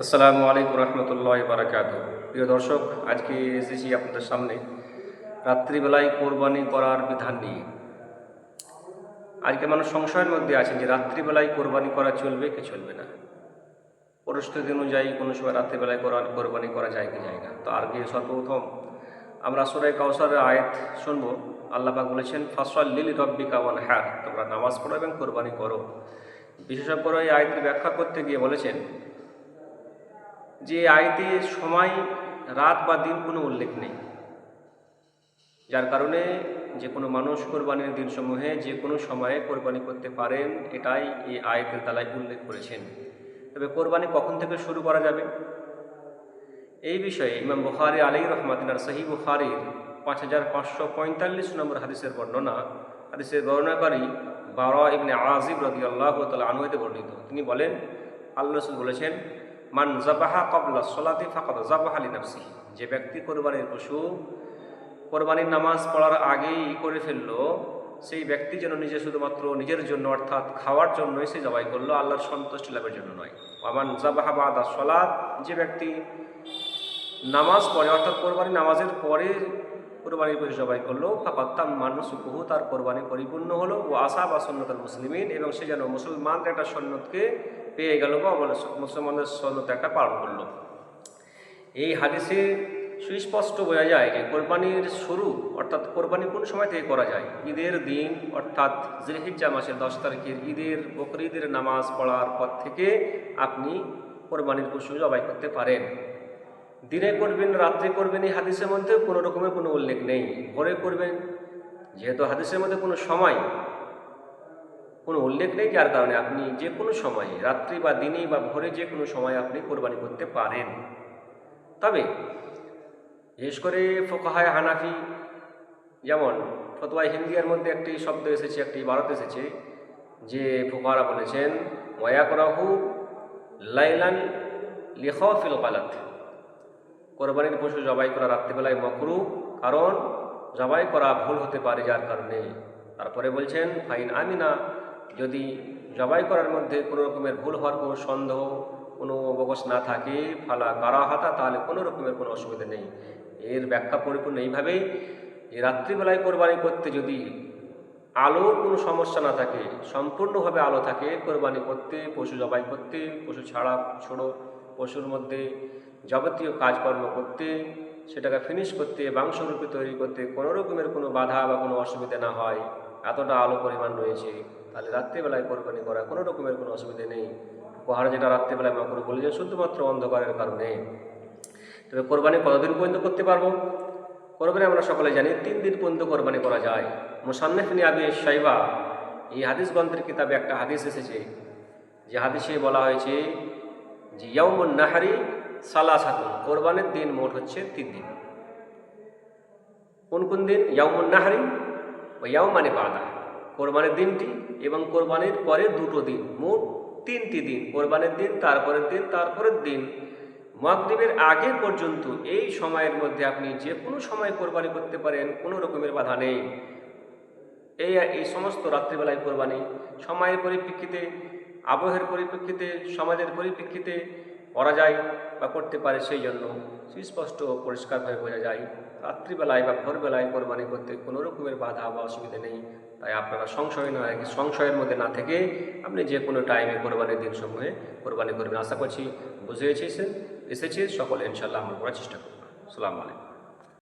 আসসালামু আলাইকুম রহমতুল্লাহি বারাকাতুহু। প্রিয় দর্শক, আজকে এসেছি আপনাদের সামনে রাত্রিবেলায় কোরবানি করার বিধান নিয়ে। আজকে মানুষ সংশয়ের মধ্যে আছেন যে রাত্রিবেলায় কোরবানি করা চলবে কি চলবে না। পরিস্থিতি অনুযায়ী কোনো সময় রাত্রিবেলায় কোরবানি করা যায় কি যায় না। তো আগে সর্বপ্রথম আমরা সূরা কাউসারের আয়াত শুনব। আল্লাহ পাক বলেছেন, ফাসল্লি লিরাব্বিকা ওয়ানহার, তোমরা নামাজ পড়ো এবং কোরবানি করো। বিশেষজ্ঞরা এই আয়াতের ব্যাখ্যা করতে গিয়ে বলেছেন যে আয়াতে সময় রাত বা দিন কোনো উল্লেখ নেই, যার কারণে যে কোনো মানুষ কোরবানির দিনসমূহে যে কোনো সময়ে কোরবানি করতে পারেন, এটাই এই আয়াতের তালায় উল্লেখ করেছেন। তবে কোরবানি কখন থেকে শুরু করা যাবে, এই বিষয়ে ইমাম বুখারী আলাইহি রহমাতুল্লাহ সহিহ বুখারীর 5545 নম্বর হাদিসের বর্ণনাকারী বারা ইবনে আযিব রাদিয়াল্লাহু তাআলা আনহু হতে বর্ণিত। তিনি বলেন, আল্লাহ রাসূল বলেছেন, মান যাবাহা ক্বাবলা সলাতি ফাকাদ যাবাহা লিনাফসিহি, যে ব্যক্তি কোরবানির পশু কোরবানির নামাজ পড়ার আগেই করে ফেললো, সেই ব্যক্তি যেন শুধুমাত্র নিজের জন্য অর্থাৎ খাওয়ার জন্যই সে জবাই করলো, আল্লাহর সন্তুষ্টি লাভের জন্য নয়। ওয়ামান যাবাহা বাদা সলাত, যে ব্যক্তি নামাজ পড়ে অর্থাৎ কোরবানি নামাজের পরে কোরবানির পশু জবাই করলো, ফাকাদ তাম্মা নুসুকুহু, তার কোরবানি পরিপূর্ণ হলো। ও আসাবা সুন্নাতুল মুসলিমিন, এবং সে যেন মুসলমানদের একটা সুন্নতকে পেয়ে গেল বা মুসলমানদের সুন্নত একটা পালন করলো। এই হাদিসে সুস্পষ্ট বোঝা যায় যে কোরবানির শুরু অর্থাৎ কোরবানি কোন সময় থেকে করা যায়। ঈদের দিন অর্থাৎ জিলহিজ্জা মাসের 10 তারিখের বকরীদের নামাজ পড়ার পর থেকে আপনি কোরবানির পশু জবাই করতে পারেন। দিনে করবেন, রাত্রে করবেন, এই হাদিসের মধ্যে কোনো রকমের কোনো উল্লেখ নেই। ভোরে করবেন, যেহেতু হাদিসের মধ্যে কোনো সময় কোনো উল্লেখ নেই, যার কারণে আপনি যে কোনো সময়ে রাত্রি বা দিনে বা ভোরে যে কোনো সময় আপনি কোরবানি করতে পারেন। তবে বিশেষ করে ফুকাহায়ে হানাফি, যেমন ফতোয়ায়ে হিন্দিয়ার মধ্যে একটি শব্দ এসেছে, একটি ইবারত এসেছে, যে ফুকাহারা বলেছেন ওয়ায়াকরাহু লাইলান লিখাফিল গালাত, কোরবানির পশু জবাই করা রাত্রিবেলায় মাকরুহ, কারণ জবাই করা ভুল হতে পারে, যার কারণে। তারপরে বলছেন ফাইন আমিনা, যদি জবাই করার মধ্যে কোনো রকমের ভুল হওয়ার কোনো সন্দেহ, কোনো অবকাশ না থাকে, ফালা কারাহাতা, তাহলে কোনো রকমের কোনো অসুবিধা নেই। এর ব্যাখ্যা পরিপূর্ণ এইভাবেই যে রাত্রিবেলায় কোরবানি করতে যদি আলোর কোনো সমস্যা না থাকে, সম্পূর্ণভাবে আলো থাকে, কোরবানি করতে, পশু জবাই করতে, পশু ছাড়া ছোড়ো, পশুর মধ্যে যাবতীয় কাজকর্ম করতে, সেটাকে ফিনিশ করতে, মাংসরূপে তৈরি করতে কোনো রকমের কোনো বাধা বা কোনো অসুবিধা না হয়, এতটা আলো পরিমাণ রয়েছে, তাহলে রাত্রিবেলায় কোরবানি করা কোনো রকমের কোনো অসুবিধা নেই। উপহার যেটা রাত্রিবেলায় মাকরুহ বলেছেন শুধুমাত্র অন্ধকারের কারণে। তবে কোরবানি কতদিন পর্যন্ত করতে পারবো? কোরবানি আমরা সকলে জানি 3 দিন পর্যন্ত কোরবানি করা যায়। মুসান্নিফ ইবনে আবি শাইবা এই হাদিস গ্রন্থের কিতাবে একটা হাদিস এসেছে, যে হাদিসে বলা হয়েছে যে ইয়াউমুন নাহরি সালাসাতুন, কোরবানির দিন মোট হচ্ছে 3 দিন। কোন কোন দিন? ইয়াউমুন নাহরি ও ইয়াউমানি বাদা, কোরবানির দিনটি এবং কোরবানির পরে 2টো দিন, মোট 3টি দিন। কোরবানির দিন, তারপরের দিন, তারপরের দিন, মাগরিবের আগে পর্যন্ত এই সময়ের মধ্যে আপনি যে কোনো সময় কোরবানি করতে পারেন, কোনো রকমের বাধা নেই। এই সমস্ত রাত্রিবেলায় কোরবানি সময়ের পরিপ্রেক্ষিতে, আবহের পরিপ্রেক্ষিতে, সমাজের পরিপ্রেক্ষিতে করা যায় বা করতে পারে, সেই জন্য সুস্পষ্ট পরিষ্কারভাবে বোঝা যায় রাত্রিবেলায় বা ভোরবেলায় কোরবানি করতে কোনো রকমের বাধা বা অসুবিধা নেই। তাই আপনারা সংশয়ের মধ্যে না থেকে আপনি যে কোনো টাইমে কোরবানির দিন সমূহে কোরবানি করবেন। আশা করছি বুঝে এসেছে সকলে ইনশাআল্লাহ আমরা করার চেষ্টা করব। আসসালামু আলাইকুম।